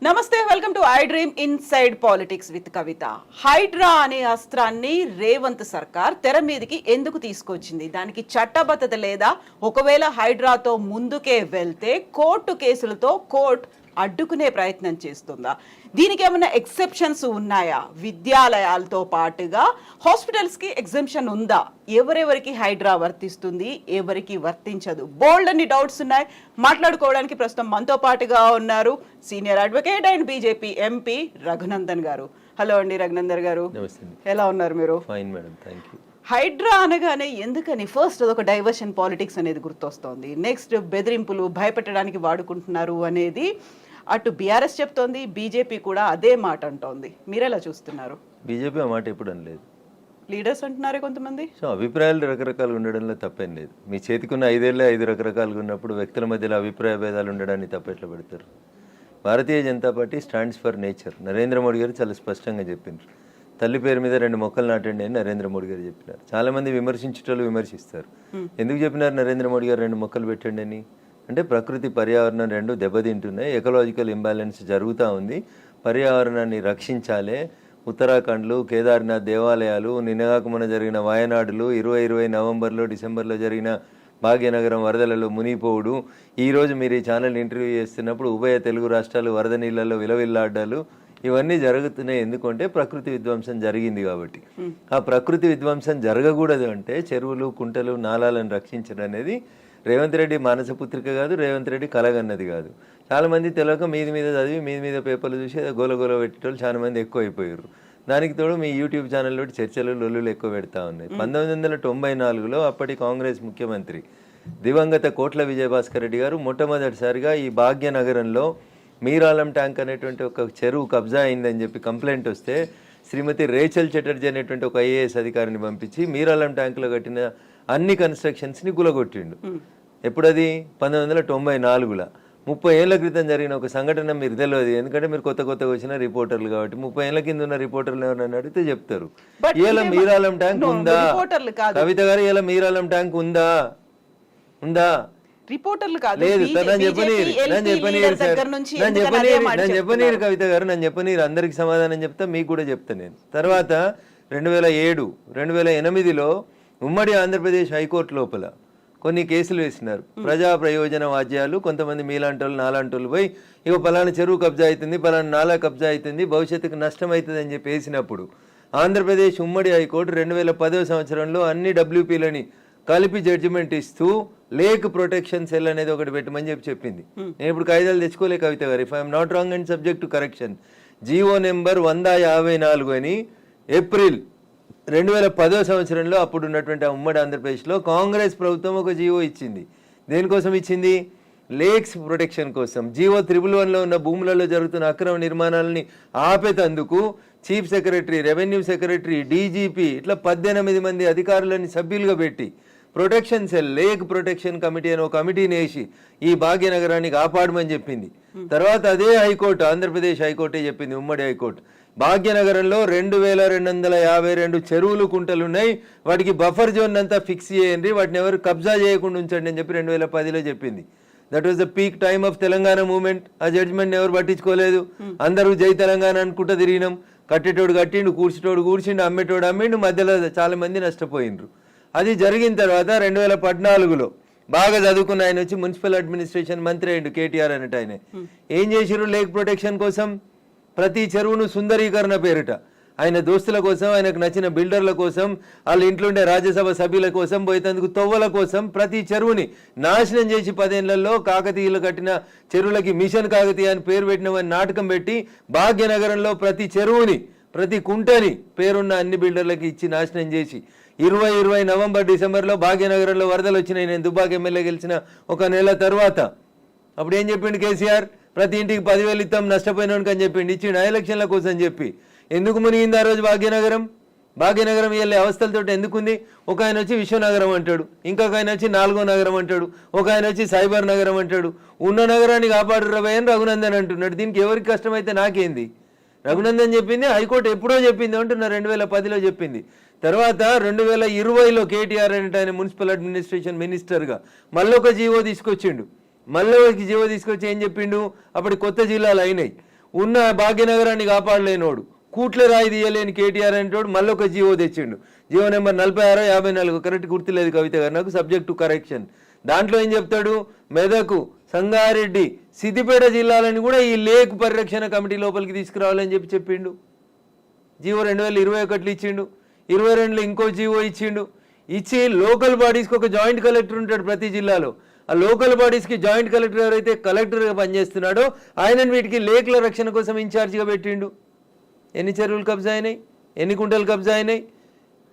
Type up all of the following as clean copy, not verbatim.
నమస్తే, welcome to I dream inside politics with Kavitha. HYDRAA అనే అస్త్రాన్ని రేవంత్ సర్కార్ తెర మీదకి ఎందుకు తీసుకొచ్చింది? దానికి చట్టబద్ధత లేదా? ఒకవేళ హైడ్రాతో ముందుకే వెళ్తే కోర్టు కేసులతో కోర్టు అడ్డుకునే ప్రయత్నం చేస్తుందా? దీనికి ఏమైనా ఎక్సెప్షన్స్ ఉన్నాయా? విద్యాలయాలతో పాటుగా హాస్పిటల్స్కి ఎగ్జంప్షన్ ఉందా? ఎవరెవరికి హైడ్రా వర్తిస్తుంది, ఎవరికి వర్తించదు? బోల్డ్ అన్ని డౌట్స్ ఉన్నాయి. మాట్లాడుకోవడానికి ప్రస్తుతం మనతో పాటుగా ఉన్నారు senior advocate and BJP MP Raghunandan గారు. హలో అండి రఘునందన్ గారు, ఎలా ఉన్నారు మీరు? Fine madam, thank you. HYDRAA అనగానే ఎందుకని ఫస్ట్ అదొక డైవర్షన్ పాలిటిక్స్ అనేది గుర్తొస్తోంది. నెక్స్ట్ బెదిరింపులు, భయపెట్టడానికి వాడుకుంటున్నారు అనేది అటు బీఆర్ఎస్ చెప్తోంది, బీజేపీ కూడా అదే మాట అంటోంది. మీరెలా చూస్తున్నారు? బీజేపీ ఆ మాట ఎప్పుడు అనలేదు, లీడర్స్ అంటున్నారే కొంతమంది. సో అభిప్రాయాలు రకరకాలుగా ఉండడంలో తప్పేం లేదు. మీ చేతికున్న 5 రకరకాలుగా ఉన్నప్పుడు వ్యక్తుల మధ్యలో అభిప్రాయ భేదాలు ఉండడాన్ని తప్పెట్లా పెడతారు? Bharatiya Janata Party stands for nature. Narendra Modi గారు చాలా స్పష్టంగా చెప్పినారు, తల్లి పేరు మీద 2 మొక్కలు నాటండి అని నరేంద్ర మోడీ గారు చెప్పినారు. చాలా మంది విమర్శించేటోళ్ళు విమర్శిస్తారు. ఎందుకు చెప్పినారు నరేంద్ర మోడీ గారు 2 మొక్కలు పెట్టండి అని? అంటే ప్రకృతి పర్యావరణం 2 దెబ్బతింటున్నాయి, ఎకలాజికల్ ఇంబ్యాలెన్స్ జరుగుతూ ఉంది, పర్యావరణాన్ని రక్షించాలి. ఉత్తరాఖండ్లు, కేదార్నాథ్ దేవాలయాలు, నిన్నగాక మొన్న జరిగిన వాయనాడులు, 2020 నవంబర్లో డిసెంబర్లో జరిగిన భాగ్యనగరం వరదలలో మునిగిపోవుడు, ఈరోజు మీరు ఈ ఛానల్ ఇంటర్వ్యూ చేస్తున్నప్పుడు ఉభయ తెలుగు రాష్ట్రాలు వరద నీళ్ళల్లో విలవిల్లాడ్డాలు, ఇవన్నీ జరుగుతున్నాయి. ఎందుకంటే ప్రకృతి విధ్వంసం జరిగింది కాబట్టి. ఆ ప్రకృతి విధ్వంసం జరగకూడదు అంటే చెరువులు, కుంటలు, నాలాలను రక్షించడం అనేది రేవంత్ రెడ్డి మానస పుత్రిక కాదు, రేవంత్ రెడ్డి కలగన్నది కాదు. చాలామంది తెలియక మీద చదివి మీద పేపర్లు చూసి గోల పెట్టేటోళ్ళు చాలా మంది ఎక్కువ అయిపోయారు. దానికి తోడు మీ యూట్యూబ్ ఛానల్లో చర్చలు, లొల్లులు ఎక్కువ పెడతా ఉన్నాయి. 1994లో అప్పటి కాంగ్రెస్ ముఖ్యమంత్రి దివంగత కోట్ల విజయభాస్కర్ రెడ్డి గారు మొట్టమొదటిసారిగా ఈ భాగ్యనగరంలో మీరాలం ట్యాంక్ అనేటువంటి ఒక చెరువు కబ్జా అయిందని చెప్పి కంప్లైంట్ వస్తే శ్రీమతి రేచల్ చటర్జీ అనేటువంటి ఒక ఐఏఎస్ అధికారిని పంపించి మీరాలం ట్యాంకులో కట్టిన అన్ని కన్స్ట్రక్షన్స్ని గులగొట్టిండు. ఎప్పుడది? 1994లో. 30 ఏళ్ల క్రితం జరిగిన ఒక సంఘటన మీరు తెలియదు, ఎందుకంటే మీరు కొత్తగా వచ్చిన రిపోర్టర్లు కాబట్టి. 30 ఏళ్ల కింద ఉన్న రిపోర్టర్లు ఎవరైనా అడిగితే చెప్తారు. ఇలా మీరాలం ట్యాంక్ ఉందా? కవిత గారు, ఇలా మీరాలం ట్యాంక్ ఉందా? రిపోర్టర్లు కాదు, లేదు. నన్ను చెప్పనీరు కవిత గారు, నన్ను చెప్పనీరు. అందరికి సమాధానం చెప్తా, మీకు కూడా చెప్తా నేను. తర్వాత 2007, 2008లో ఉమ్మడి ఆంధ్రప్రదేశ్ హైకోర్టు లోపల కొన్ని కేసులు వేసినారు. ప్రజా ప్రయోజన వాద్యాలు, కొంతమంది మీలాంటోళ్ళు నాలాంటోళ్ళు పోయి ఇక పలానా చెరువు కబ్జా అవుతుంది, పలానా నాలా కబ్జా అవుతుంది, భవిష్యత్తుకు నష్టం అవుతుంది అని చెప్పి వేసినప్పుడు ఆంధ్రప్రదేశ్ ఉమ్మడి హైకోర్టు 2010వ సంవత్సరంలో అన్ని WPలని కలిపి జడ్జిమెంట్ ఇస్తూ లేక్ ప్రొటెక్షన్ సెల్ అనేది ఒకటి పెట్టమని చెప్పింది. నేను ఇప్పుడు కాయిదాలు తెచ్చుకోలే కవిత గారు, if I'm not wrong and subject to correction. GO number 154 అని ఏప్రిల్ 2010వ సంవత్సరంలో అప్పుడు ఉన్నటువంటి ఉమ్మడి ఆంధ్రప్రదేశ్లో కాంగ్రెస్ ప్రభుత్వం ఒక జీవో ఇచ్చింది. దేనికోసం ఇచ్చింది? లేక్స్ ప్రొటెక్షన్ కోసం. జీవో 111లో ఉన్న భూములలో జరుగుతున్న అక్రమ నిర్మాణాలని ఆపేతందుకు chief secretary, revenue secretary, DGP ఇట్లా 18 మంది అధికారులని సభ్యులుగా పెట్టి protection cell, lake protection committee అని ఒక కమిటీని వేసి ఈ భాగ్యనగరాన్ని కాపాడమని చెప్పింది. తర్వాత అదే హైకోర్టు, ఆంధ్రప్రదేశ్ హైకోర్టే చెప్పింది, ఉమ్మడి హైకోర్టు, భాగ్యనగరంలో 2252 చెరువులు, కుంటలు ఉన్నాయి, వాటికి బఫర్ జోన్ అంతా ఫిక్స్ చేయండి, వాటిని ఎవరు కబ్జా చేయకుండా ఉంచండి అని చెప్పి 2010లో చెప్పింది. That was the peak time of Telangana movement. ఆ జడ్జిమెంట్ ఎవరు పట్టించుకోలేదు. అందరూ జై తెలంగాణ అనుకుంటూ తిరిగినాం. కట్టేటోడు కట్టిండు, కూర్చేటోడు కూర్చిండు, అమ్మేటోడు అమ్మిండు, మధ్యలో చాలా మంది నష్టపోయిండ్రు. అది జరిగిన తర్వాత 2014లో బాగా చదువుకున్న ఆయన వచ్చి మున్సిపల్ అడ్మినిస్ట్రేషన్ మంత్రి అయ్యిండు, KTR అనేట ఆయన. ఏం చేసిరు? లేక్ ప్రొటెక్షన్ కోసం ప్రతి చెరువును సుందరీకరణ పేరిట ఆయన దోస్తుల కోసం, ఆయనకు నచ్చిన బిల్డర్ల కోసం, వాళ్ళ ఇంట్లో ఉండే రాజ్యసభ సభ్యుల కోసం, పోయేందుకు తొవ్వల కోసం ప్రతి చెరువుని నాశనం చేసి 10 ఏళ్లలో కాకతీయులు కట్టిన చెరువులకి మిషన్ కాకతీయ అని పేరు పెట్టినవని నాటకం పెట్టి భాగ్యనగరంలో ప్రతి చెరువుని, ప్రతి కుంటని పేరున్న అన్ని బిల్డర్లకి ఇచ్చి నాశనం చేసి 2020 నవంబర్ డిసెంబర్లో భాగ్యనగరంలో వరదలు వచ్చినాయి. నేను దుబ్బాక ఎమ్మెల్యే గెలిచిన 1 నెల తర్వాత అప్పుడు ఏం చెప్పిండు కేసీఆర్? ప్రతి ఇంటికి 10,000 ఇస్తాం నష్టపోయినానికి అని చెప్పిండు. ఇచ్చిండు ఎలక్షన్ల కోసం చెప్పి. ఎందుకు మునిగింది ఆ రోజు భాగ్యనగరం? భాగ్యనగరం వెళ్ళే అవస్థలతో ఎందుకుంది? ఒక ఆయన వచ్చి విశ్వనగరం అంటాడు, ఇంకొక ఆయన వచ్చి 4వ నగరం అంటాడు, ఒక ఆయన వచ్చి సైబర్ నగరం అంటాడు. ఉన్న నగరాన్ని కాపాడు రవై అని రఘునందన్ అంటున్నాడు. దీనికి ఎవరికి కష్టమైతే నాకేంది? రఘునందన్ చెప్పింది, హైకోర్టు ఎప్పుడో చెప్పింది అంటున్నా, 2010లో చెప్పింది. తర్వాత 2020లో KTR అంటే ఆయన మున్సిపల్ అడ్మినిస్ట్రేషన్ మినిస్టర్గా మళ్ళొక జీవో తీసుకొచ్చిండు. మళ్ళీ జీవో తీసుకొచ్చి ఏం చెప్పిండు? అప్పటి కొత్త జిల్లాలు అయినాయి. ఉన్న భాగ్యనగరాన్ని కాపాడలేనోడు, కూట్ల రాయి తీయలేని కేటీఆర్ అంటోడు మళ్ళీ ఒక జీవో తెచ్చిండు. జీవో నెంబర్ 46 54 కరెక్ట్ గుర్తులేదు కవిత గారు నాకు, సబ్జెక్ట్ టు కరెక్షన్. దాంట్లో ఏం చెప్తాడు, మెదకు, సంగారెడ్డి, సిద్దిపేట జిల్లాలని కూడా ఈ లేక్ పరిరక్షణ కమిటీ లోపలికి తీసుకురావాలని చెప్పిండు. జీవో 2021 ఇచ్చిండు, 22లో ఇంకో జీవో ఇచ్చిండు. ఇచ్చి లోకల్ బాడీస్కి ఒక జాయింట్ కలెక్టర్ ఉంటాడు ప్రతి జిల్లాలో. ఆ లోకల్ బాడీస్కి జాయింట్ కలెక్టర్ ఎవరైతే కలెక్టర్గా పనిచేస్తున్నాడో ఆయనను వీటికి లేక్ల రక్షణ కోసం ఇన్ఛార్జిగా పెట్టిండు. ఎన్ని చెరువులు కబ్జా అయినాయి, ఎన్ని కుంటలు కబ్జా అయినాయి?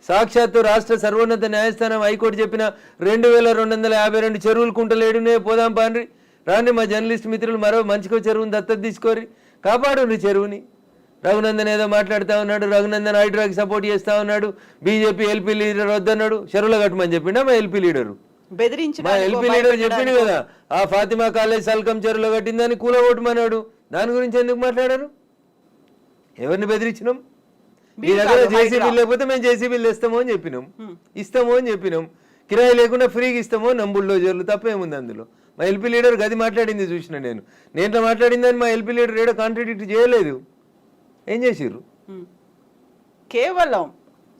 సాక్షాత్తు రాష్ట్ర సర్వోన్నత న్యాయస్థానం హైకోర్టు చెప్పిన 2252 చెరువులు కుంటలు ఏడునే పోదాం పాండ్రి రాండి. మా జర్నలిస్ట్ మిత్రులు మరో మంచికో చెరువుని దత్తత తీసుకోరి, కాపాడు చెరువుని. రఘునందన్ ఏదో మాట్లాడుతూ ఉన్నాడు, రఘునందన్ హైడ్రాకి సపోర్ట్ చేస్తూ ఉన్నాడు, బీజేపీ ఎల్పీ లీడర్ వద్దన్నాడు, చెరువులు కట్టమని చెప్పిండా మా ఎల్పీ లీడరు? మా ఎల్పీ లీడర్ చెప్పిండు కదా, ఆ ఫాతిమా కాలేజ్ సల్కం చెరువులో కట్టిందని కూలగొట్టమన్నాడు. దాని గురించి ఎందుకు మాట్లాడారు? ఎవరిని బెదిరించినాం? మీ దగ్గర జేసీబీలు లేకపోతే మేము జేసీబీలు ఇస్తామో అని చెప్పినాం, కిరాయి లేకుండా ఫ్రీగా ఇస్తామో బుల్డోజర్లు, తప్పేముంది అందులో? మా ఎల్పీ లీడర్ గది మాట్లాడింది చూసిన నేను మాట్లాడిందని మా ఎల్పీ లీడర్ ఏడో కాంట్రాడిక్ట్ చేయలేదు. ఏం చేసిర్రు? కేవలం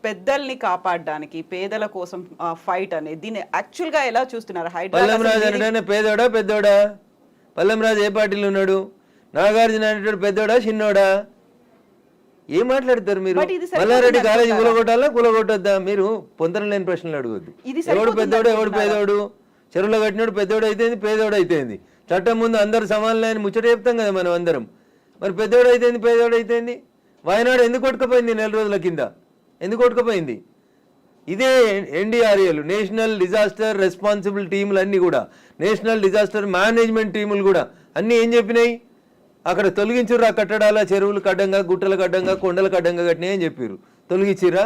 పెద్దల్ని కాపాడడానికి, పేదల కోసం ఫైట్ అనేది దీన్ని యాక్చువల్ గా ఎలా చూస్తున్నారు? పల్లం రాజు అంటే పేదోడా పెద్దోడా? పల్లం రాజు ఏ పార్టీలో ఉన్నాడు? నాగార్జున అనేటోడు పెద్దోడా చిన్నోడా? ఏం మాట్లాడతారు మీరు? మల్లారెడ్డి కాలేజీ కూలగొట్టొద్దా? మీరు పొంతన లేని ప్రశ్నలు అడగొద్దు. ఎవడు పెద్దోడు ఎవడు పేదోడు? చెరువులో కట్టినోడు పెద్దోడు అయితేంది, పేదోడు అయితేంది. చట్టం ముందు అందరు సమానమైన ముచ్చట చెప్తాం కదా మనం అందరం. మరి పెద్దోడు అయితేంది, పేదోడు అయితేంది? వాయనాడు ఎందుకు కొట్టుకుపోయింది? 4 రోజుల కింద ఎందుకు కొట్టుకుపోయింది? ఇదే NDRAలు, నేషనల్ డిజాస్టర్ రెస్పాన్సిబుల్ టీములు అన్నీ కూడా, నేషనల్ డిజాస్టర్ మేనేజ్మెంట్ టీములు కూడా అన్నీ ఏం చెప్పినాయి? అక్కడ తొలగించుర్రు, ఆ కట్టడాల చెరువులు కడ్డంగా, గుట్టలు కడ్డంగా, కొండలు కడ్డంగా కట్టినాయి అని చెప్పారు. తొలగించిరా?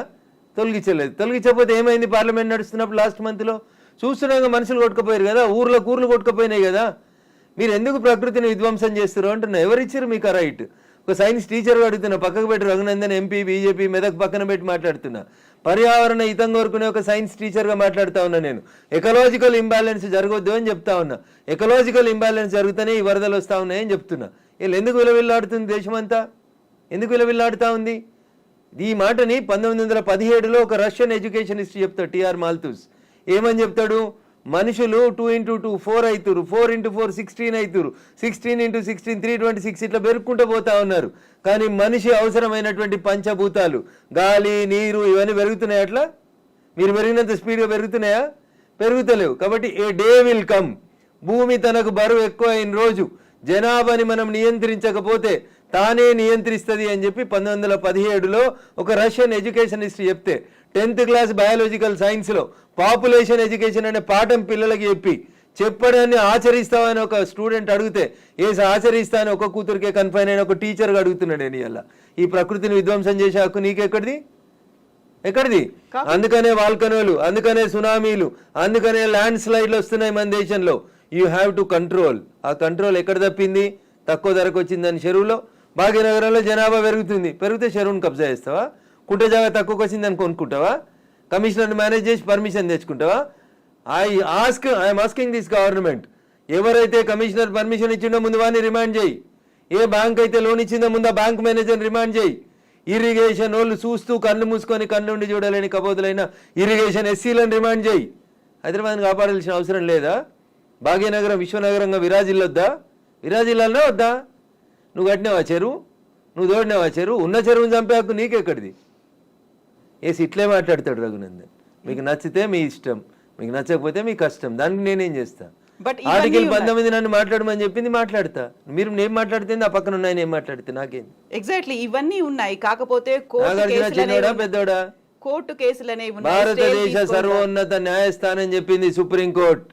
తొలగించలేదు. తొలగించకపోతే ఏమైంది? పార్లమెంట్ నడుస్తున్నప్పుడు లాస్ట్ మంత్లో చూస్తున్నాగా మనుషులు కొట్టుకుపోయారు కదా, ఊర్లు కొట్టుకుపోయినాయి కదా. మీరు ఎందుకు ప్రకృతిని విధ్వంసం చేస్తారు అంటున్నా. ఎవరిచ్చారు మీకు ఆ రైట్? ఒక సైన్స్ టీచర్ అడుగుతున్నా, పక్కకు పెట్టి రఘునందన్ ఎంపీ బీజేపీ మెదక్ పక్కన పెట్టి మాట్లాడుతున్నా. పర్యావరణ హితం కోరుకునే ఒక సైన్స్ టీచర్గా మాట్లాడుతూ ఉన్నా నేను. ఎకలాజికల్ ఇంబ్యాలెన్స్ జరగొద్దు అని చెప్తా ఉన్నా. ఎకలాజికల్ ఇంబ్యాలెన్స్ జరుగుతూనే ఈ వరదలు వస్తూ ఉన్నాయని చెప్తున్నా. వీళ్ళు ఎందుకు విలవిల్లాడుతుంది దేశమంతా? ఎందుకు విలవిల్లాడుతూ ఉంది? ఈ మాటని 1917లో ఒక రష్యన్ ఎడ్యుకేషనిస్ట్ చెప్తాడు, టిఆర్ మాల్తూస్. ఏమని చెప్తాడు? మనుషులు 2 into 2 4 అవుతురు, 4 into 4 16 అవుతురు, 16 into 16 326 ఇట్లా పెరుక్కుంటూ పోతా ఉన్నారు. కానీ మనిషి అవసరమైనటువంటి పంచభూతాలు గాలి, నీరు ఇవన్నీ పెరుగుతున్నాయి. అట్లా మీరు పెరిగినంత స్పీడ్గా పెరుగుతున్నాయా? పెరుగుతలేవు. కాబట్టి ఏ డే విల్ కమ్, భూమి తనకు బరువు ఎక్కువ అయిన రోజు జనాభాని మనం నియంత్రించకపోతే తానే నియంత్రిస్తుంది అని చెప్పి 1917లో ఒక రష్యన్ ఎడ్యుకేషనిస్ట్ చెప్తే, 10th క్లాస్ బయాలజికల్ సైన్స్లో పాపులేషన్ ఎడ్యుకేషన్ అనే పాఠం పిల్లలకి చెప్పడాన్ని ఆచరిస్తామని ఒక స్టూడెంట్ అడిగితే ఆచరిస్తా అని ఒక కూతురికే కన్ఫైన్ అయిన ఒక టీచర్గా అడుగుతున్నాడు. నేను ఇలా ఈ ప్రకృతిని విధ్వంసం చేసే హక్కు నీకెక్కడిది? ఎక్కడిది? అందుకనే వాల్కనోలు, అందుకనే సునామీలు, అందుకనే ల్యాండ్ స్లైడ్లు వస్తున్నాయి మన దేశంలో. You have to control. ఆ కంట్రోల్ ఎక్కడ తప్పింది? తక్కువ ధరకు వచ్చిందని చెరువులో. భాగ్యనగరంలో జనాభా పెరిగితే చెరువును కబ్జా చేస్తావా? కుంట జాగా తక్కువకి వచ్చిందని కొనుక్కుంటావా? కమిషనర్ని మేనేజ్ చేసి పర్మిషన్ తెచ్చుకుంటావా? ఐఎమ్ ఆస్కింగ్ దిస్ గవర్నమెంట్, ఎవరైతే కమిషనర్ పర్మిషన్ ఇచ్చిండో ముందు వాడిని రిమాండ్ చేయి. ఏ బ్యాంక్ అయితే లోన్ ఇచ్చిందో ముందు ఆ బ్యాంక్ మేనేజర్ని రిమాండ్ చేయి. ఇరిగేషన్ వాళ్ళు చూస్తూ కళ్ళు మూసుకొని కన్నుండి చూడలేని కబోదులైన ఇరిగేషన్ ఎస్సీలను రిమాండ్ చేయి. హైదరాబాద్ని కాపాడాల్సిన అవసరం లేదా? భాగ్యనగరం విశ్వనగరంగా విరాజిల్లాలనే వద్దా? నువ్వు కట్టినావా చెరువు? నువ్వు తోడినావా చెరువు? ఉన్న చెరువుని చంపే హక్కు నీకెక్కడిది? ఇట్లే మాట్లాడతాడు రఘునందన్. మీకు నచ్చితే మీ ఇష్టం, మీకు నచ్చకపోతే మీ కష్టం. దానికి నేనేం చేస్తా? ఆర్టికల్ 19 నన్ను మాట్లాడమని చెప్పింది, మాట్లాడతా. మీరు నేను మాట్లాడితే ఆ పక్కన ఉన్నాయని ఏం మాట్లాడితే నాకేంది? ఎగ్జాక్ట్లీ ఇవన్నీ ఉన్నాయి. కాకపోతే పెద్దోడా? కోర్టు కేసులనే భారతదేశ సర్వోన్నత న్యాయస్థానం చెప్పింది, సుప్రీంకోర్టు,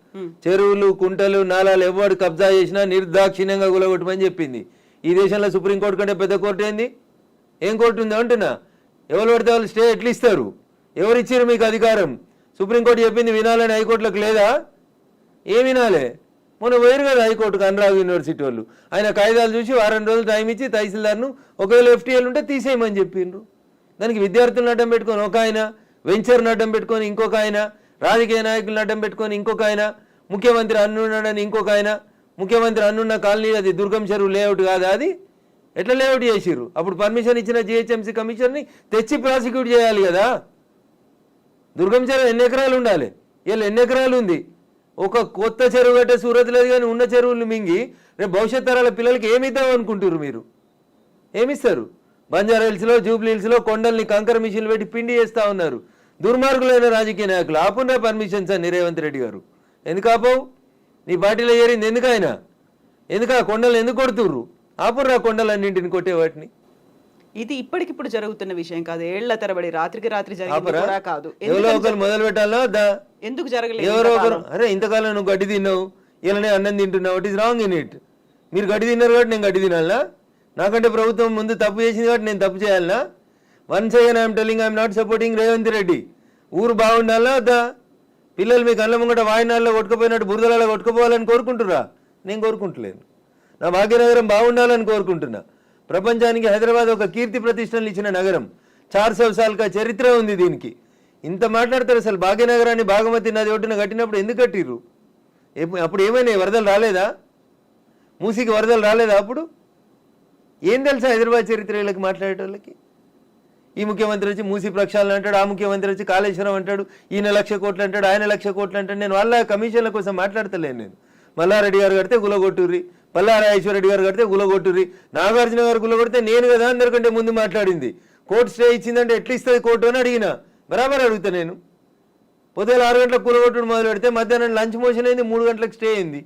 చెరువులు, కుంటలు, నాలాలు ఎవరు కబ్జా చేసినా నిర్దాక్షిణ్యంగా గులగొట్టమని చెప్పింది. ఈ దేశంలో సుప్రీంకోర్టు కంటే పెద్ద కోర్టు ఏంది? ఏం కోర్టు ఉందో అంటున్నా. ఎవరు పడితే వాళ్ళు స్టే ఎట్లా ఇస్తారు? ఎవరు ఇచ్చారు మీకు అధికారం? సుప్రీంకోర్టు చెప్పింది వినాలని హైకోర్టులకు లేదా? ఏం వినాలే? మొన్న పోయారు కదా హైకోర్టుకు అనురాగ్ యూనివర్సిటీ వాళ్ళు. ఆయన కాయిదాలు చూసి వారం రోజులు టైం ఇచ్చి తహసీల్దార్ను ఒకవేళ FTL ఉంటే తీసేయమని చెప్పిండ్రు. దానికి విద్యార్థులను అడ్డం పెట్టుకొని ఒక ఆయన, వెంచర్ను అడ్డం పెట్టుకొని ఇంకొక ఆయన, రాజకీయ నాయకులను అడ్డం పెట్టుకొని ఇంకొక ఆయన, ముఖ్యమంత్రి అన్నున్నాడని ఇంకొక ఆయన. ముఖ్యమంత్రి అన్నున్న కాలనీ అది దుర్గం చెరువు లేఅవుట్ కాదా? అది ఎట్లా లేఅవుట్ చేసిర్రు? అప్పుడు పర్మిషన్ ఇచ్చిన జిహెచ్ఎంసీ కమిషన్ని తెచ్చి ప్రాసిక్యూట్ చేయాలి కదా. దుర్గం చెరువు ఎన్ని ఎకరాలు ఉండాలి? వీళ్ళు ఎన్ని ఎకరాలు ఉంది? ఒక కొత్త చెరువు కట్టే సూరత్ లేదు కానీ ఉన్న చెరువులు మింగి రేపు భవిష్యత్ తరాల పిల్లలకి ఏమి ఇద్దాం అనుకుంటారు మీరు? ఏమిస్తారు? బంజారా హిల్స్లో, జూబ్లీ హిల్స్లో కొండల్ని కంకర మిషన్లు పెట్టి పిండి చేస్తూ ఉన్నారు దుర్మార్గులైన రాజకీయ నాయకులు. ఆపున్నా పర్మిషన్స్ అని రేవంత్ రెడ్డి గారు. ఎందుకు ఆపవు? నీ పార్టీలో ఏరింది ఎందుకు ఆయన? ఎందుకు ఆ కొండలు ఎందుకు కొడుతుర్రు? ఆపుర్రా కొండలన్నింటిని కొట్టే వాటిని. ఇది ఇప్పటికిప్పుడు జరుగుతున్న విషయం కాదు, ఏళ్ల తరబడి రాత్రికి రాత్రి జరిగింది కూడా కాదు. ఎవరో ఒకరు మొదలు పెట్టాలా వద్దా? ఎందుకు జరగలేదు? ఎవరో ఒకరు అరే ఇంతకాలం నువ్వు గడ్డి తిన్నావు, ఇలా అన్నం తింటున్నావు, it is wrong in it. మీరు గడ్డి తిన్నారు కాబట్టి నేను గడ్డి తినాలా? నాకంటే ప్రభుత్వం ముందు తప్పు చేసింది కాబట్టి నేను తప్పు చేయాలనా? Once again I'm telling I'm not supporting Revanth Reddy. ఊరు బాగుండాలా వద్దా? పిల్లలు మీ కళ్ళ ముంగట వాయినాల్లో కొట్టుకుపోయినట్టు బురదలలో కొట్టుకుపోవాలని కోరుకుంటురా? నేను కోరుకుంటలేను. నా భాగ్యనగరం బాగుండాలని కోరుకుంటున్నా. ప్రపంచానికి హైదరాబాద్ ఒక కీర్తి ప్రతిష్టలు ఇచ్చిన నగరం. 400 సార్లుగా చరిత్ర ఉంది దీనికి. ఇంత మాట్లాడతారు అసలు. భాగ్యనగరాన్ని భాగమతి నది ఒడ్డున కట్టినప్పుడు ఎందుకు కట్టిర్రు? అప్పుడు ఏమైనా వరదలు రాలేదా? మూసికి వరదలు రాలేదా? అప్పుడు ఏం తెలుసా హైదరాబాద్ చరిత్ర వీళ్ళకి మాట్లాడేటోళ్ళకి? ఈ ముఖ్యమంత్రి వచ్చి మూసి ప్రక్షాళన అంటాడు, ఆ ముఖ్యమంత్రి వచ్చి కాళేశ్వరం అంటాడు, ఈయన 1,00,000 కోట్లు అంటాడు, ఆయన 1,00,000 కోట్లు అంటాడు. నేను వాళ్ళ కమిషన్ల కోసం మాట్లాడతలేను. నేను మల్లారెడ్డి గారు కడితే గులగొట్టుర్రి, పల్లారా ఐశ్వర్రెడ్డి గారు కడితే గులగొట్టుర్రి, నాగార్జున గారు గులగొడితే నేను కదా అందరికంటే ముందు మాట్లాడింది. కోర్టు స్టే ఇచ్చిందంటే ఎట్లా ఇస్తుంది కోర్టు అని అడిగిన. బరాబర్ అడుగుతా నేను. పొద్దున 6 గంటలకు కూలగొట్టుడు మొదలు పెడితే మధ్యాహ్నం లంచ్ మోషన్ అయింది, 3 గంటలకు స్టే అయింది.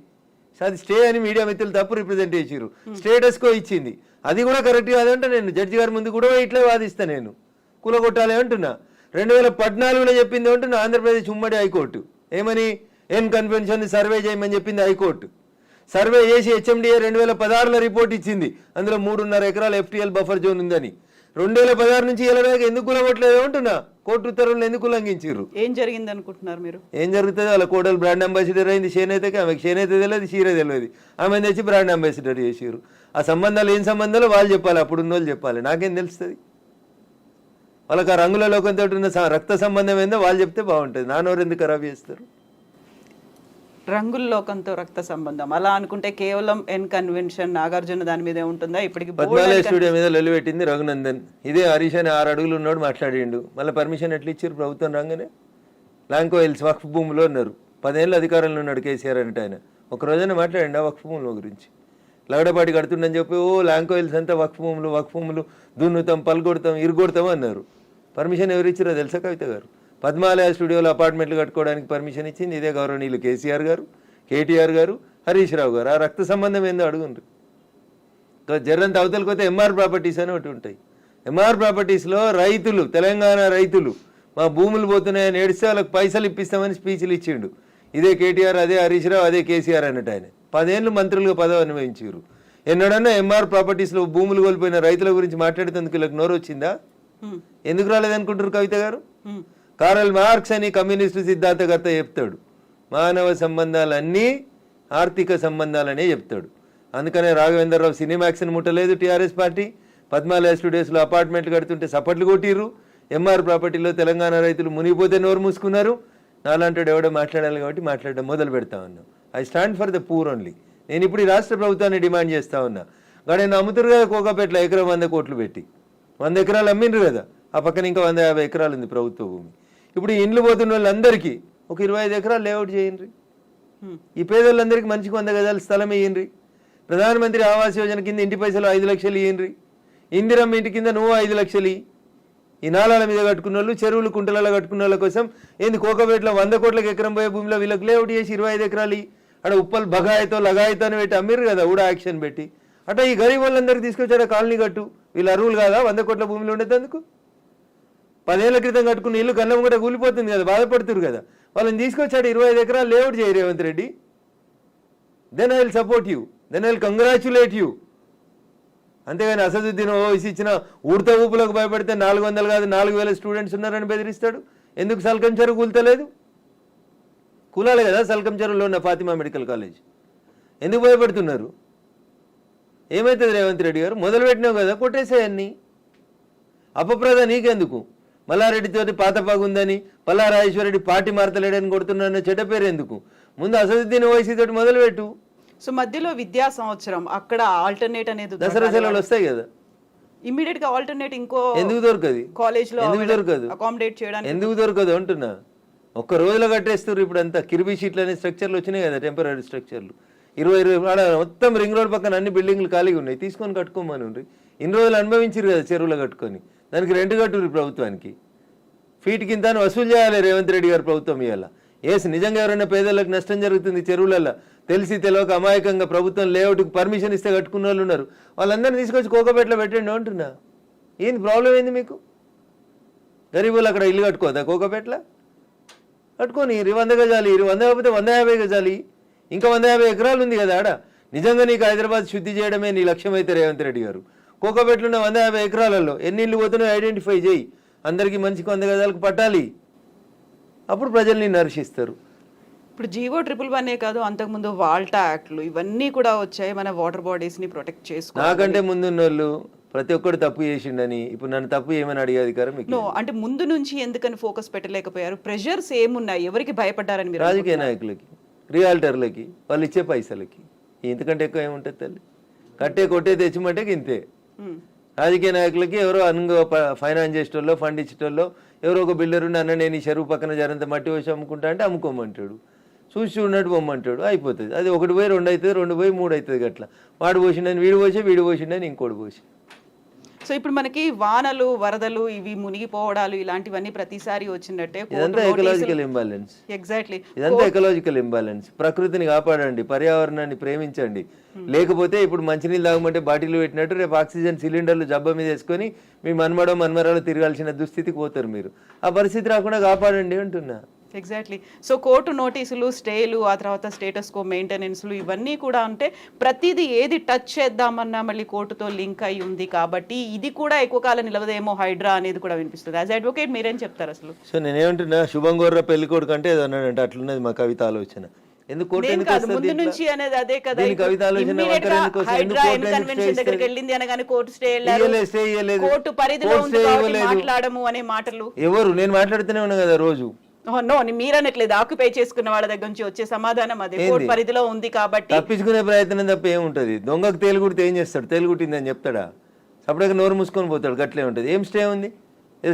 అది స్టే అని మీడియా మిత్రులు తప్పు రిప్రజెంట్ చేసిరు. స్టేటస్కో ఇచ్చింది, అది కూడా కరెక్ట్ కాదంటే నేను జడ్జి గారి ముందు కూడా ఇట్లా వాదిస్తా. నేను కూలగొట్టాలి అంటున్నా. 2014లో చెప్పింది అంటున్నా ఆంధ్రప్రదేశ్ ఉమ్మడి హైకోర్టు. ఏమని? ఎన్ కన్వెన్షన్ సర్వే చేయమని చెప్పింది హైకోర్టు. సర్వే చేసి హెచ్ఎండిఏ 2016లో రిపోర్ట్ ఇచ్చింది, అందులో 3.5 ఎకరాల FTL బఫర్ జోన్ ఉందని. 2016 నుంచి ఇలా ఎందుకు కూలగొట్టలేదు అంటున్నా. కోర్టు ఉత్తర్వులు ఎందుకు ఉల్లంఘించారు? ఏం జరిగింది అనుకుంటున్నారు మీరు? ఏం జరుగుతుంది? వాళ్ళ కోడలు బ్రాండ్ అంబాసిడర్ అయింది చేనేతకి. ఆమెకి చేనేత తెలియదు, చీర తెలియదు. ఆమె తెచ్చి బ్రాండ్ అంబాసిడర్ చేసారు. ఆ సంబంధాలు ఏం సంబంధాలు వాళ్ళు చెప్పాలి, అప్పుడు ఉన్న వాళ్ళు చెప్పాలి. నాకేం తెలుస్తుంది? వాళ్ళకి ఆ రంగుల లోకంతో ఉన్న రక్త సంబంధం ఏందో వాళ్ళు చెప్తే బాగుంటుంది. నానోరు ఎందుకు ఖరాబ్ చేస్తారు? రంగుల లోకంతో రక్త సంబంధం అలా అనుకుంటే కేవలం ఎన్ కన్వెన్షన్ నాగార్జున దాని మీదే ఉంటుందా? ఇప్పటికి పద్మాలయ స్టూడియో మీద లొల్లిపెట్టింది రఘునందన్. ఇదే హరీష్ అని 6 అడుగులు ఉన్నాడు మాట్లాడిండు. మళ్ళీ పర్మిషన్ ఎట్లా ఇచ్చారు ప్రభుత్వం రాగానే? లాంకో హిల్స్ వక్ఫ్ భూమిలో ఉన్నారు. 10 ఏళ్ళు అధికారంలో ఉన్నాడు కేసీఆర్ అంటే. ఆయన ఒక రోజైనా మాట్లాడండి ఆ వక్ఫ్ భూముల గురించి? లగడపాటి కడుతుండని చెప్పి లాంకో హిల్స్ అంతా వక్ఫ్ భూములు దున్నుతాం, పలుకొడతాం, ఇరుగొడతాం అన్నారు. పర్మిషన్ ఎవరు ఇచ్చారో తెలుసా కవిత గారు? పద్మాలయ స్టూడియోలో అపార్ట్మెంట్లు కట్టుకోవడానికి పర్మిషన్ ఇచ్చింది ఇదే గౌరవనీయులు కేసీఆర్ గారు, కేటీఆర్ గారు, హరీష్ రావు గారు. ఆ రక్త సంబంధం ఏందో అడుగుండ్రు. జర్రంత అవతలకపోతే ఎంఆర్ ప్రాపర్టీస్ అని ఒకటి ఉంటాయి. ఎంఆర్ ప్రాపర్టీస్లో రైతులు, తెలంగాణ రైతులు మా భూములు పోతున్నాయని ఏడిస్తే వాళ్ళకి పైసలు ఇప్పిస్తామని స్పీచ్లు ఇచ్చిండు. ఇదే కేటీఆర్, అదే హరీష్ రావు, అదే కేసీఆర్ అన్నట్టు. ఆయన 10 ఏళ్ళు మంత్రులుగా పదవి అనుభవించారు. ఎన్నడన్నా ఎంఆర్ ప్రాపర్టీస్లో భూములు కోల్పోయిన రైతుల గురించి మాట్లాడేందుకు వీళ్ళకి నోరు వచ్చిందా? ఎందుకు రాలేదనుకుంటారు కవిత గారు? కారల్ మార్క్స్ అని కమ్యూనిస్టు సిద్ధాంతకర్త చెప్తాడు, మానవ సంబంధాలన్నీ ఆర్థిక సంబంధాలనే చెప్తాడు. అందుకనే రాఘవేంద్రరావు సినిమాక్స్ని ముట్టలేదు టీఆర్ఎస్ పార్టీ. పద్మాలయ స్టూడియోస్లో అపార్ట్మెంట్లు కడుతుంటే సపట్లు కొట్టిర్రు. ఎంఆర్ ప్రాపర్టీలో తెలంగాణ రైతులు మునిగిపోతే నోరు మూసుకున్నారు. నాలాంటి ఎవడో మాట్లాడాలి కాబట్టి మాట్లాడడం మొదలు పెడతా ఉన్నాం. I stand for the poor only. నేను ఇప్పుడు ఈ రాష్ట్ర ప్రభుత్వాన్ని డిమాండ్ చేస్తా ఉన్నా. కానీ నేను అమ్ముతురు కదా కోకాపేటలో ఎకరం 100 కోట్లు పెట్టి 100 ఎకరాలు అమ్మిండ్రు కదా. ఆ పక్కన ఇంకా 150 ఎకరాలు ఉంది ప్రభుత్వ భూమి. ఇప్పుడు ఈ ఇండ్లు పోతున్న వాళ్ళందరికీ ఒక 25 ఎకరాలు లేఅవుట్ చేయండి. ఈ పేదోళ్ళందరికీ మనిషికి 100 గజాల స్థలం ఇయ్యండి. ప్రధానమంత్రి ఆవాస్ యోజన కింద ఇంటి పైసలు 5 లక్షలు ఇయ్యండి. ఇందిరమ్మ ఇంటి కింద నువ్వు 5 లక్షలు. ఈ నాలాల మీద కట్టుకున్న వాళ్ళు, చెరువులు కుంటలలో కట్టుకున్న వాళ్ళ కోసం ఏంది కోకపేటలో 100 కోట్లకు ఎకరం పోయే భూమిలో వీళ్ళకి లేఅవుట్ చేసి 25 ఎకరాలు అక్కడ ఉప్పల్ బగాయితో లగాయితో అని పెట్టి అమ్మిర్రు కదా ఊడా యాక్షన్ పెట్టి. అట్లా ఈ గరీబ్ వాళ్ళందరికీ తీసుకొచ్చాడు కాలనీ కట్టు. వీళ్ళు అరువులు కాదా 100 కోట్ల భూమిలో ఉండేందుకు? 10 ఏళ్ల క్రితం కట్టుకున్న ఇల్లు కన్నం కూడా కూలిపోతుంది కదా, బాధపడుతురు కదా. వాళ్ళని తీసుకొచ్చాడు 25 ఎకరాలు లేఅవుట్ చేయి Revanth Reddy. Then I will support you, then I will congratulate you. అంతేగాని అసదుద్దీన్ ఓవైసీ ఇచ్చిన ఉడత ఊపులకు భయపడితే 400 కాదు 4000 స్టూడెంట్స్ ఉన్నారని బెదిరిస్తాడు. ఎందుకు సల్కం చెరువు కూల్తలేదు? కూలాలి కదా సల్కం చెరువులో ఉన్న ఫాతిమా మెడికల్ కాలేజ్. ఎందుకు భయపడుతున్నారు? ఏమవుతుంది రేవంత్ రెడ్డి గారు? మొదలు పెట్టినావు కదా, కొట్టేసేయన్ని. అపప్రద నీకెందుకు? మల్లారెడ్డితోటి పాత పగుందని, పల్లారాజేశ్వరరెడ్డి పార్టీ మారతలేడని కొడుతున్నారన్న చెడ్డ పేరు ఎందుకు? ముందు అసదుద్దీన్ ఓవైసీ తోటి మొదలుపెట్టు. సో మధ్యలో విద్యా సంవత్సరం అక్కడ ఆల్టర్నేట్ అనేది దసరా సెలవులు వస్తాయి కదా, ఇమ్మీడియట్ గా ఆల్టర్నేట్ ఇంకో ఎందుకు దొరకదు? కాలేజ్ లో ఎందుకు దొరకదు? అకామిడేట్ చేయడానికి ఎందుకు దొరకదు అంటున్నా. ఒక్క రోజులో కట్టేస్తారు. ఇప్పుడు అంతా కిర్బీ షీట్లు అనే స్ట్రక్చర్లు వచ్చినాయి కదా, టెంపరీ స్ట్రక్చర్లు. 20 మొత్తం రింగ్ రోడ్ పక్కన అన్ని బిల్డింగ్లు ఖాళీగా ఉన్నాయి, తీసుకొని కట్టుకోమని ఉండ్రి. ఇన్ని రోజులు అనుభవించారు కదా చెరువులో కట్టుకొని, దానికి రెంట్ కట్టుర్రి ప్రభుత్వానికి. ఫీట్ కింద వసూలు చేయాలి రేవంత్ రెడ్డి గారు ప్రభుత్వం ఇవాళ. నిజంగా ఎవరైనా పేదలకు నష్టం జరుగుతుంది చెరువులలో తెలిసి తెలియక అమాయకంగా ప్రభుత్వం లేఅవుట్కి పర్మిషన్ ఇస్తే కట్టుకున్న వాళ్ళు ఉన్నారు, వాళ్ళందరినీ తీసుకొచ్చి కోకపేటలో పెట్టండి అంటున్నా. ఏంది ప్రాబ్లం ఏంది మీకు? గరీబులు అక్కడ ఇల్లు కట్టుకోదా కోకపేటలో? కట్టుకొని 100 గజాలు, 100 కాకపోతే 150 గజాలు, ఇంకా 150 ఎకరాలు ఉంది కదా ఆడ. నిజంగా నీకు హైదరాబాద్ శుద్ధి చేయడమే నీ లక్ష్యం అయితే రేవంత్ రెడ్డి గారు, కోకపేటలో ఉన్న 150 ఎకరాలలో ఎన్ని ఇళ్ళు పోతున్నాయో ఐడెంటిఫై చేయి, అందరికీ మంచికి 100 గజాలకు పట్టాలి, అప్పుడు ప్రజల్ని నర్శిస్తారు. ఇప్పుడు జీవో 111 కాదు, అంతకుముందు వాల్టా యాక్ట్లు ఇవన్నీ కూడా వచ్చాయి మన వాటర్ బాడీస్ ని ప్రొటెక్ట్ చేసుకోవాలి. నాకంటే ముందున్న వాళ్ళు ప్రతి ఒక్కరు తప్పు చేసిండని ఇప్పుడు నన్ను తప్పు ఏమని అడిగే అధికారం మీకు? అంటే ముందు నుంచి ఎందుకని ఫోకస్ పెట్టలేకపోయారు? ప్రెషర్స్ ఏమున్నాయి? ఎవరికి భయపడ్డారని మీరు? రాజకీయ నాయకులకి, రియాల్టర్లకి, వాళ్ళు ఇచ్చే పైసలకి. ఇంతకంటే ఎక్కువ ఏముంటుంది తల్లి? కట్టే కొట్టే తెచ్చిమంటే ఇంతే. రాజకీయ నాయకులకి ఎవరో ఫైనాన్స్ చేసేటోళ్ళు, ఫండ్ ఇచ్చేటోళ్ళు, ఎవరో ఒక బిల్డర్ ఉండి అన్న నేను ఈ చెరువు పక్కన జరంత మట్టి వచ్చి అమ్ముకుంటా అంటే అమ్ముకోమంటాడు, చూసి చూడనట్టు పొమ్మంటాడు, అయిపోతుంది. అది 1 పోయి 2 అవుతుంది, 2 పోయి 3 అవుతుంది. అట్లా వాడు పోసిండని వీడు పోసి, వీడు పోసిండని ఇంకోటి పోసి. సో ఇప్పుడు మనకి వానలు, వరదలు, ఇవి మునిగిపోవడాలు ఇలాంటివన్నీ ప్రతిసారి వచ్చినట్టే. ఇదంతా ఎకలాజికల్ ఇంబాలెన్స్. ఎగ్జాక్ట్లీ, ఇదంతా ఎకలాజికల్ ఇంబాలెన్స్. ప్రకృతిని కాపాడండి, పర్యావరణాన్ని ప్రేమించండి. లేకపోతే ఇప్పుడు మంచినీళ్ళు తాగమంటే బాటిల్ పెట్టినట్టు రేపు ఆక్సిజన్ సిలిండర్లు జబ్బ మీద వేసుకొని మీ మన్మరాలు తిరగాల్సిన దుస్థితికి పోతారు మీరు. ఆ పరిస్థితి రాకుండా కాపాడండి అంటున్నా. ఎగ్జాక్ట్లీ. సో కోర్టు నోటీసులు, స్టేలు, ఆ తర్వాత స్టేటస్ కో మెయింటెనెన్స్లు ఇవన్నీ కూడా అంటే ప్రతిదీ ఏది టచ్ చేద్దామన్నా మళ్ళీ కోర్టుతో లింక్ అయి ఉంది కాబట్టి ఇది కూడా ఎక్కువ కాలం నిలవదేమో హైడ్రా అనేది కూడా వినిపిస్తుంది. యాజ్ అడ్వకేట్ మీరేం చెప్తారు అసలు? సో నేనేమంటున్నా, శుభం గోర్ర పెళ్లి కొడుకు అంటే ఏదో అన్నాడంటే అట్లున్నది మా కవిత ఆలోచన. ఎందుకు ముందు నుంచి అనేది అదే కదా. కన్వెన్షన్ దగ్గరికి వెళ్ళింది అనగానే కోర్టు స్టే కోర్టు పరిధిలో ఉంది మాట్లాడము అనే మాటలు ఎవరు? నేను మాట్లాడుతూనే ఉన్నా కదా రోజు. నో, మీరనట్లేదు. ఆక్యుపై చేసుకున్న వాళ్ళ దగ్గర నుంచి వచ్చే సమాధానం అదే, కోర్టు పరిధిలో ఉంది కాబట్టి. తప్పించుకునే ప్రయత్నం తప్ప ఏముంటది? దొంగకు తేలుగుడితే ఏం చేస్తాడు? తేలుగుట్టిందని చెప్తాడా? సపరేట్గా నోరు మూసుకొని పోతాడు. గట్లే ఉంటుంది. ఏం స్టే ఉంది?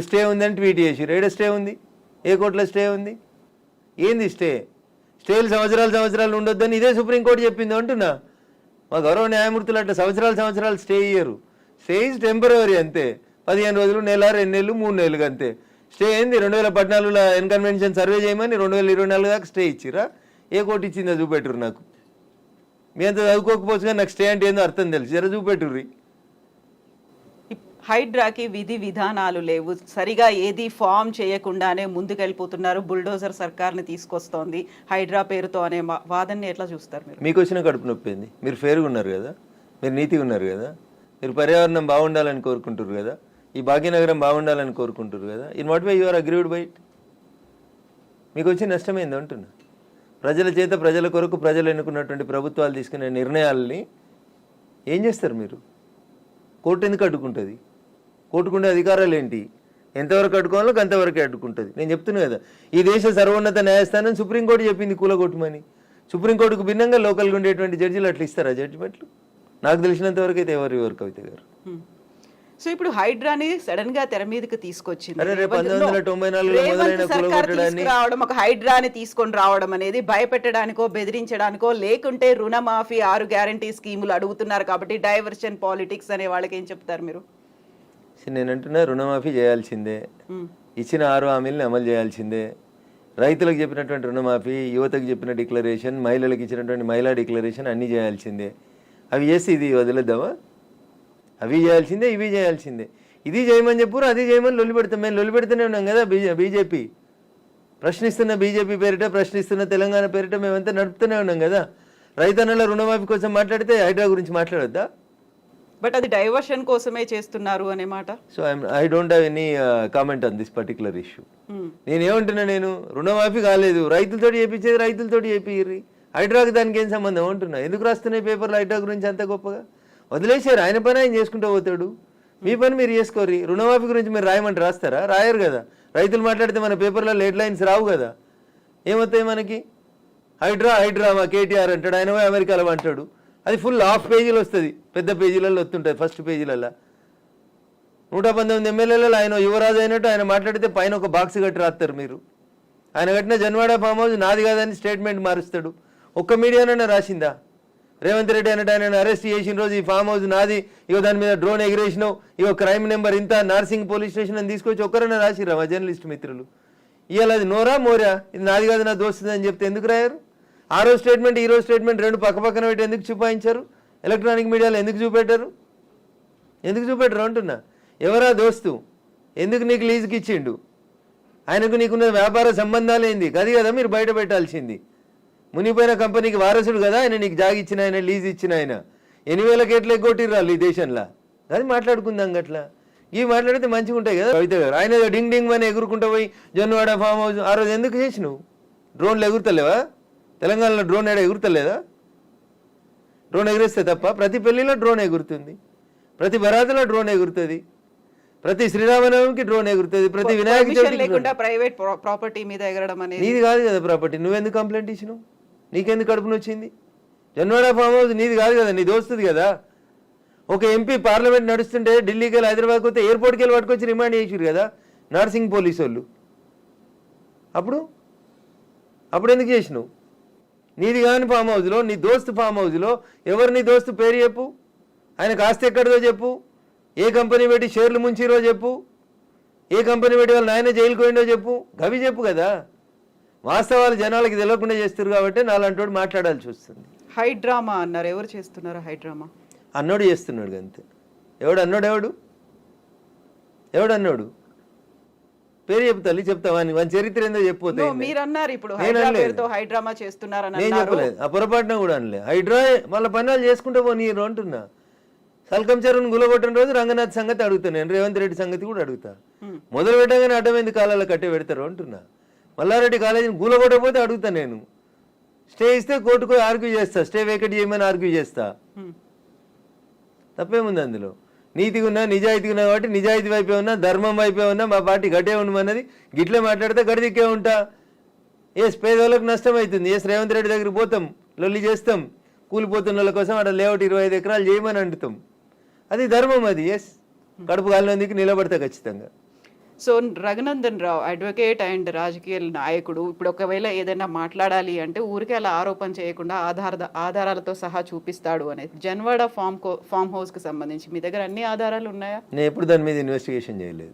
స్టే ఉంది అని ట్వీట్ చేసి ఏడ స్టే ఉంది? ఏ కోర్టులో స్టే ఉంది? ఏంది స్టే? స్టేలు సంవత్సరాలు ఉండొద్దని ఇదే సుప్రీంకోర్టు చెప్పింది అంటున్నా. మా గౌరవ న్యాయమూర్తులు అట్లా సంవత్సరాలు స్టే ఇయ్యరు. స్టే ఈజ్ టెంపరరీ అంతే. 15 రోజులు, నెల, 2 నెలలు, 3 నెలలు అంతే. స్టే ఏంది? 2014లో ఎన్కన్వెన్షన్ సర్వే చేయమని 2024 దాకా స్టే ఇచ్చిరా? ఏ కోర్టు ఇచ్చిందో చూపెట్టుర్రు నాకు. మీ అంత చదువుకోకపోవచ్చు కానీ నాకు స్టే అంటే ఏందో అర్థం తెలుసు. జర చూపెట్టుర్రి. హైడ్రాకి విధి విధానాలు లేవు, సరిగా ఏది ఫామ్ చేయకుండానే ముందుకెళ్ళిపోతున్నారు. బుల్డోజర్ సర్కార్ని తీసుకొస్తోంది హైడ్రా పేరుతో అనే వాదనని ఎట్లా చూస్తారు మీరు? మీకు వచ్చిన కడుపు నొప్పింది. మీరు ఫేర్గా ఉన్నారు కదా, మీరు నీతిగా ఉన్నారు కదా, మీరు పర్యావరణం బాగుండాలని కోరుకుంటారు కదా, ఈ భాగ్యనగరం బాగుండాలని కోరుకుంటారు కదా. In what way you are agreed by it? మీకు వచ్చే నష్టమైంది అంటున్నా. ప్రజల చేత, ప్రజల కొరకు ప్రజలు ఎన్నుకున్నటువంటి ప్రభుత్వాలు తీసుకునే నిర్ణయాలని ఏం చేస్తారు మీరు? కోర్టు ఎందుకు అడ్డుకుంటుంది? కోర్టుకుండే అధికారాలు ఏంటి? ఎంతవరకు అడ్డుకోవాలో అంతవరకే అడ్డుకుంటుంది. నేను చెప్తున్నా కదా, ఈ దేశ సర్వోన్నత న్యాయస్థానం సుప్రీంకోర్టు చెప్పింది కూలగొట్టమని. సుప్రీంకోర్టుకు భిన్నంగా లోకల్గా ఉండేటువంటి జడ్జిలు అట్లా ఇస్తారా జడ్జిమెంట్లు? నాకు తెలిసినంత వరకు అయితే ఎవరు కవిత గారు. సో ఇప్పుడు హైడ్రాని సడన్ గా తెర మీదకి తీసుకొచ్చింది. 1994 తీసుకురావడం, ఒక హైడ్రాని తీసుకొని రావడం అనేది భయపెట్టడానికో, బెదిరించడానికో, లేకుంటే రుణమాఫీ 6 గ్యారంటీ స్కీములు అడుగుతున్నారు కాబట్టి డైవర్షన్ పాలిటిక్స్ అనే వాళ్ళకి ఏం చెప్తారు మీరు? నేను అంటున్నా, రుణమాఫీ చేయాల్సిందే, ఇచ్చిన 6 హామీలను అమలు చేయాల్సిందే. రైతులకు చెప్పినటువంటి రుణమాఫీ, యువతకు చెప్పిన డిక్లరేషన్, మహిళలకు ఇచ్చినటువంటి మహిళా డిక్లరేషన్ అన్నీ చేయాల్సిందే. అవి చేసి ఇది వదిలేద్దామా? అవి చేయాల్సిందే, ఇవి చేయాల్సిందే. ఇది చేయమని చెప్పు, అది చేయమని లొల్లి పెడతాం. మేము లొల్లి పెడుతూనే ఉన్నాం కదా. బీజేపీ ప్రశ్నిస్తున్న బీజేపీ పేరిట, ప్రశ్నిస్తున్న తెలంగాణ పేరిట మేమంతా నడుపుతూనే ఉన్నాం కదా. రైతన్నల రుణమాఫీ కోసం మాట్లాడితే హైడ్రా గురించి మాట్లాడొద్దా? బట్ అది డైవర్షన్ కోసమే చేస్తున్నారు అనే మాట. So I don't have any comment on this particular issue. నేనేమంటున్నా, నేను రుణమాఫీ కాలేదు, రైతులతో చేయించేది రైతులతో చేపియ్యి. హైడ్రాకి దానికి ఏం సంబంధం అంటున్నా. ఎందుకు రాస్తున్నాయి పేపర్లు హైడ్రా గురించి అంత గొప్పగా? వదిలేసారు, ఆయన పని ఆయన చేసుకుంటూ పోతాడు, మీ పని మీరు చేసుకోరు. రుణమాఫీ గురించి మీరు రాయమంటే రాస్తారా? రాయరు కదా. రైతులు మాట్లాడితే మన పేపర్లో హెడ్ లైన్స్ రావు కదా. ఏమవుతాయి మనకి? హైడ్రా హైడ్రా మా కేటీఆర్ అంటాడు, ఆయన పోయి అమెరికాలో అంటాడు. అది ఫుల్ హాఫ్ పేజీలు వస్తుంది, పెద్ద పేజీలలో వస్తుంటుంది, ఫస్ట్ పేజీలలో. 119 ఎమ్మెల్యేలలో ఆయన యువరాజు అయినట్టు ఆయన మాట్లాడితే పైన ఒక బాక్స్ కట్టి రాస్తారు మీరు. ఆయన కట్టిన జన్వాడ ఫామ్ హౌస్ నాది కాదని స్టేట్మెంట్ మారుస్తాడు. ఒక్క మీడియానైనా రాసిందా? రేవంత్ రెడ్డి అన్నట్టు ఆయన అరెస్ట్ చేసిన రోజు ఈ ఫామ్ హౌస్ నాది, ఇగో దాని మీద డ్రోన్ ఎగిరేసినావు, ఇగో క్రైమ్ నెంబర్ ఇంత, నార్సింగ్ పోలీస్ స్టేషన్ అని తీసుకొచ్చి ఒక్కరైనా రాసిరా మా జర్నలిస్ట్ మిత్రులు? ఇవాళ అది నోరా మోరా, ఇది నాది కాదు నా దోస్తుంది అని చెప్తే ఎందుకు రాయారు? ఆ రోజు స్టేట్మెంట్ ఈ రోజు స్టేట్మెంట్ రెండు పక్క పక్కన పెట్టి ఎందుకు చూపాయించారు? ఎలక్ట్రానిక్ మీడియాలో ఎందుకు చూపెట్టారు? ఎందుకు చూపెట్టరు అంటున్నా. ఎవరా దోస్తు? ఎందుకు నీకు లీజుకి ఇచ్చిండు? ఆయనకు నీకున్న వ్యాపార సంబంధాలు ఏంది? అది కదా మీరు బయట పెట్టాల్సింది. మునిపోయిన కంపెనీకి వారసుడు కదా ఆయన, నీకు జాగి ఇచ్చిన ఆయన, లీజ్ ఇచ్చిన ఆయన. 8,000 కోట్లు ఎగ్గొట్టిర్రాళ్ళు ఈ దేశంలో. అది మాట్లాడుకుందాం గట్లా. ఇవి మాట్లాడితే మంచిగా ఉంటాయి కదా కవిత గారు. ఆయన డింగ్ డింగ్ అని ఎగురుకుంటూ పోయి జొన్నవాడ ఫామ్ హౌస్ ఆ రోజు ఎందుకు చేసినావు? డ్రోన్లు ఎగురుతలేవా? తెలంగాణలో డ్రోన్ ఏడా ఎగురుతలేదా? డ్రోన్ ఎగురిస్తే తప్ప ప్రతి పెళ్లిలో డ్రోన్ ఎగురుతుంది, ప్రతి బరాతులో డ్రోన్ ఎగురుతుంది, ప్రతి శ్రీరామనవమికి డ్రోన్ ఎగురుతుంది, ప్రతి వినాయక చవితికి లేకుండా ప్రైవేట్ ప్రాపర్టీ మీద ఎగరడం అనేది నీది కాదు కదా ప్రాపర్టీ. నువ్వెందుకు కంప్లైంట్ ఇచ్చినావు? నీకెందుకు కడుపున వచ్చింది? జన్వాడ ఫామ్ హౌస్ నీది కాదు కదా, నీ దోస్తుంది కదా. ఒక ఎంపీ పార్లమెంట్ నడుస్తుంటే ఢిల్లీకి వెళ్ళి హైదరాబాద్కి వస్తే ఎయిర్పోర్ట్కి వెళ్ళి పట్టుకొచ్చి రిమాండ్ చేసారు కదా నార్సింగ్ పోలీసు వాళ్ళు. అప్పుడు ఎందుకు చేసినావు? నీది కాని ఫామ్ హౌస్లో, నీ దోస్తు ఫామ్ హౌస్లో ఎవరు నీ దోస్తు పేరు చెప్పు, ఆయనకు ఆస్తి ఎక్కడిదో చెప్పు, ఏ కంపెనీ పెట్టి షేర్లు ముంచిరో చెప్పు, ఏ కంపెనీ పెట్టి వాళ్ళు నాయన జైలుకి పోయిండో చెప్పు, గవి చెప్పు కదా. వాస్తవాలు జనాలకి తెలియకుండా చేస్తారు కాబట్టి నాలంటోడు మాట్లాడాల్సి వస్తుంది. హైడ్రామా అన్నారు, ఎవరు చేస్తున్నారు హైడ్రామా? అన్నోడు చేస్తున్నాడు అంతే. ఎవడు అన్నాడు? ఎవడు పేరు చెప్తాలి, చెప్తావా? వాని చరిత్ర ఏందో చెప్పిపోతే మీరు అన్నారు ఇప్పుడు హైడ్రామా చేస్తున్నారని. నేను చెప్పలేదు, ఆ పొరపాటున కూడా అనలే. హైడ్రా వాళ్ళ పనులు చేసుకుంటూ పోనీరు అంటున్నా. సల్కం చెరువును గులగొట్టిన రోజు రంగనాథ్ సంగతి అడుగుతాను నేను, రేవంత్ రెడ్డి సంగతి కూడా అడుగుతా. మొదలు పెట్టగానే అడ్డమైంది కాలాల కట్టే పెడతారు అంటున్నా. మల్లారెడ్డి కాలేజీని గులగొట్టకపోతే అడుగుతా నేను. స్టే ఇస్తే కోర్టుకు ఆర్గ్యూ చేస్తా, స్టే వేకెట్ చేయమని ఆర్గ్యూ చేస్తా. తప్పేముంది అందులో? నీతిగా ఉన్నా, నిజాయితీగా ఉన్నా కాబట్టి నిజాయితీ వైపే ఉన్నా, ధర్మం వైపే ఉన్నా, మా పార్టీ గట్టే ఉండమన్నది. గిట్లే మాట్లాడితే గడిదిక్కే ఉంటా. పేదవాళ్ళకు నష్టం అవుతుంది. రేవంత్ రెడ్డి దగ్గరికి పోతాం, లొల్లి చేస్తాం, కూలిపోతున్న వాళ్ళ కోసం అక్కడ లేఅవుట్ 25 ఎకరాలు చేయమని అంటుతాం. అది ధర్మం. అది కడుపు కాలినందుకు నిలబడతా ఖచ్చితంగా. So Raghunandan Rao advocate and రాజకీయ నాయకుడు, ఇప్పుడు ఒకవేళ ఏదైనా మాట్లాడాలి అంటే ఊరికే అలా ఆరోపణ చేయకుండా ఆధారాలతో సహా చూపిస్తాడు అనేది. జన్వాడ ఫామ్ హౌస్ కి సంబంధించి మీ దగ్గర అన్ని ఆధారాలు ఉన్నాయా? నేను ఎప్పుడు దాని మీద ఇన్వెస్టిగేషన్ చేయలేదు.